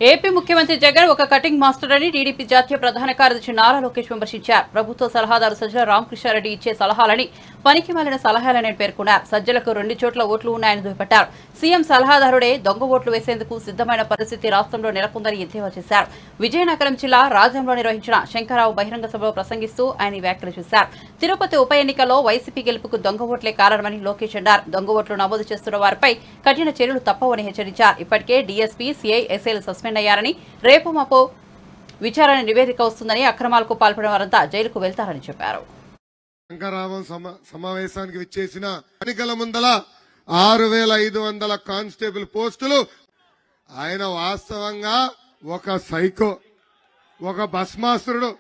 AP ముఖ్యమంత్రి జగన్ ఒక cutting master అని టీడీపీ జాతీయ ప్రధాన కార్యదర్శి నారా లోకేష్ విమర్శించారు. ప్రభుత్వ సలహాదారు సజ్జల రామకృష్ణారెడ్డి ఇచ్చే సలహాలని పనికిమాలిన సలహాలని పేర్కొన్నారు. సజ్జలకు 2 చోట్ల ఓట్లు ఉన్నాయని దుయ్యబట్టారు. సీఎం సలహాదారుడే దొంగ ఓట్లు వేసేందుకు సిద్ధమైన పరిస్థితి రాష్ట్రంలో నెలకొందని ఎద్దేవా చేశారు. విజయనగరం జిల్లా రాజంలో నిర్వహించిన శంకరరావు బహిరంగ సభలో ప్రసంగిస్తూ ఆయన వ్యాఖ్యలు చేశారు. తిరుపతి ఉప ఎన్నికల్లో వైసీపీ గెలుపుకు దొంగ ఓట్లే కారణమని లోకేష్ అన్నారు. దొంగ ఓట్లు నమోదు చేస్తున్న వారిపై కఠిన చర్యలు తప్పవని హెచ్చరించారు. ఇప్పటికే డీఎస్పీ, సీఐ, ఎస్ఐలు సస్పెండ్ అయ్యారని, రేపు మాపో విచారణ నివేదిక వస్తుందని, అక్రమాలకు పాల్పడిన వారంతా జైలుకు వెళ్తారని చెప్పారు. శంకరరావు సమావేశానికి విచ్చేసిన ఎన్నికల ముందల 6500 కానిస్టేబుల్ పోస్టులు. ఆయన వాస్తవంగా ఒక సైకో, ఒక బస్ మాస్టరుడు.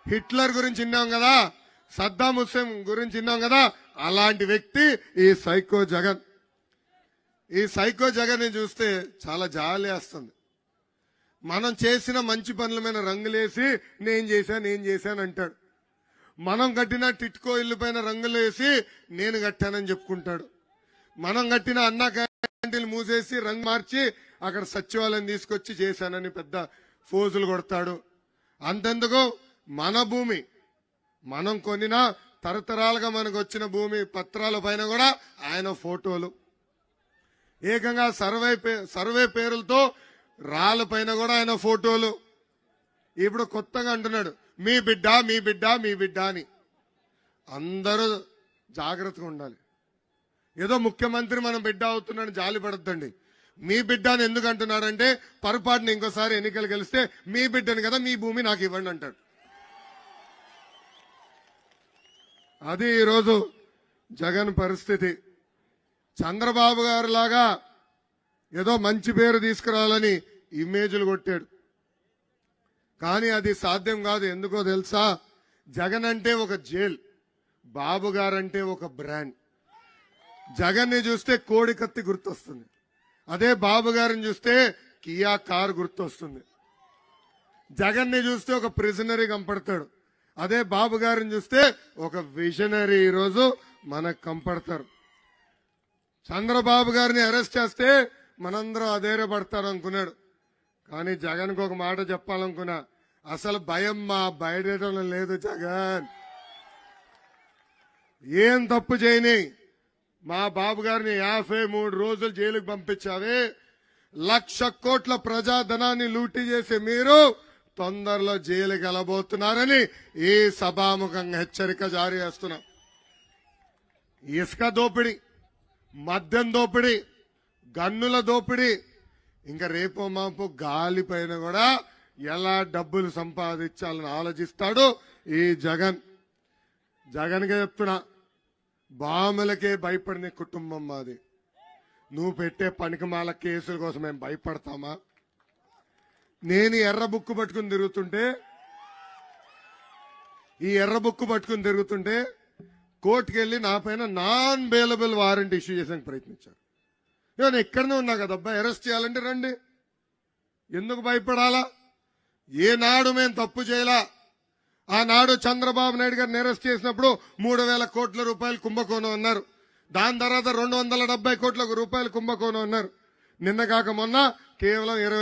హిట్లర్ గురించి విన్నాం కదా, సద్దాం హుస్సేన్ గురించి విన్నాం కదా, అలాంటి వ్యక్తి ఈ సైకో జగన్. ఈ సైకో జగన్ ని చూస్తే చాలా జాలి వేస్తుంది. మనం చేసిన మంచి పనుల మీద రంగులేసి నేను చేశాను అంటాడు. మనం కట్టిన టిట్కో ఇల్లు పైన రంగులు వేసి నేను కట్టానని చెప్పుకుంటాడు. మనం కట్టిన అన్నా క్యాంటీన్లు మూసేసి రంగు మార్చి అక్కడ సచివాలయం తీసుకొచ్చి చేశానని పెద్ద ఫోజులు కొడతాడు. అంతెందుకు, మన భూమి మనం కొనిన తరతరాలుగా మనకు వచ్చిన భూమి పత్రాల పైన కూడా ఆయన ఫోటోలు, ఏకంగా సర్వే పేరులతో రాళ్ళ పైన కూడా ఆయన ఫోటోలు. ఇప్పుడు కొత్తగా అంటున్నాడు మీ బిడ్డ మీ బిడ్డ మీ బిడ్డ అని. అందరూ జాగ్రత్తగా ఉండాలి. ఏదో ముఖ్యమంత్రి మనం బిడ్డ అవుతున్నాడు జాలి పడద్దండి. మీ బిడ్డ అని ఎందుకు అంటున్నాడంటే, పొరపాటున ఇంకోసారి ఎన్నికలు గెలిస్తే మీ బిడ్డని కదా, మీ భూమి నాకు ఇవ్వండి అంటాడు. అది ఈరోజు జగన్ పరిస్థితి. చంద్రబాబు గారు లాగా ఏదో మంచి పేరు తీసుకురావాలని ఇమేజ్లు కొట్టాడు. కానీ అది సాధ్యం కాదు. ఎందుకో తెలుసా, జగన్ అంటే ఒక జైల్, బాబు గారంటే ఒక బ్రాండ్. జగన్ ని చూస్తే కోడి కత్తి గుర్తొస్తుంది, అదే బాబు గారిని చూస్తే కియా కార్ గుర్తొస్తుంది. జగన్ ని చూస్తే ఒక ప్రిజనరీ కంపడతాడు, అదే బాబు గారిని చూస్తే ఒక విజనరీ ఈరోజు మనకు కంపడతారు. చంద్రబాబు గారిని అరెస్ట్ చేస్తే మనందరం అధైర్యపడతారు అనుకున్నాడు. కానీ జగన్కు ఒక మాట చెప్పాలనుకున్నా, అసలు భయం మా బయటం లేదు. జగన్ ఏం తప్పు చేయని మా బాబు గారిని 53 రోజులు జైలుకు పంపించావే, 1,00,000 కోట్ల ప్రజాధనాన్ని లూటీ చేసి మీరు తొందరలో జైలుకి వెళ్ళబోతున్నారని ఈ సభాముఖంగా హెచ్చరిక జారీ చేస్తున్నాం. ఇసుక దోపిడీ, మద్యం దోపిడీ, గన్నుల దోపిడీ, ఇంకా రేపో మాపో గాలి పైన కూడా ఎలా డబ్బులు సంపాదించాలని ఆలోచిస్తాడు ఈ జగన్. జగన్గా చెప్తున్నా, బాములకే భయపడిన కుటుంబం మాది. నువ్వు పెట్టే పనికిమాల కేసుల కోసం మేము భయపడతామా? నేను ఎర్ర బుక్కు పట్టుకుని తిరుగుతుంటే కోర్టుకు వెళ్ళి నా పైన నాన్ బెయిలబుల్ వారెంట్ ఇష్యూ చేసేందుకు ప్రయత్నించారు. నేను ఎక్కడనే ఉన్నా కదబ్బా, అరెస్ట్ చేయాలంటే రండి, ఎందుకు భయపడాలా? ఏనాడు మేము తప్పు చేయలా. ఆనాడు చంద్రబాబు నాయుడు గారిని అరెస్ట్ చేసినప్పుడు 3,000 కోట్ల రూపాయలు కుంభకోణం అన్నారు. దాని తర్వాత 270 కోట్ల రూపాయలు కుంభకోణం అన్నారు. నిన్న కాక మొన్న కేవలం 20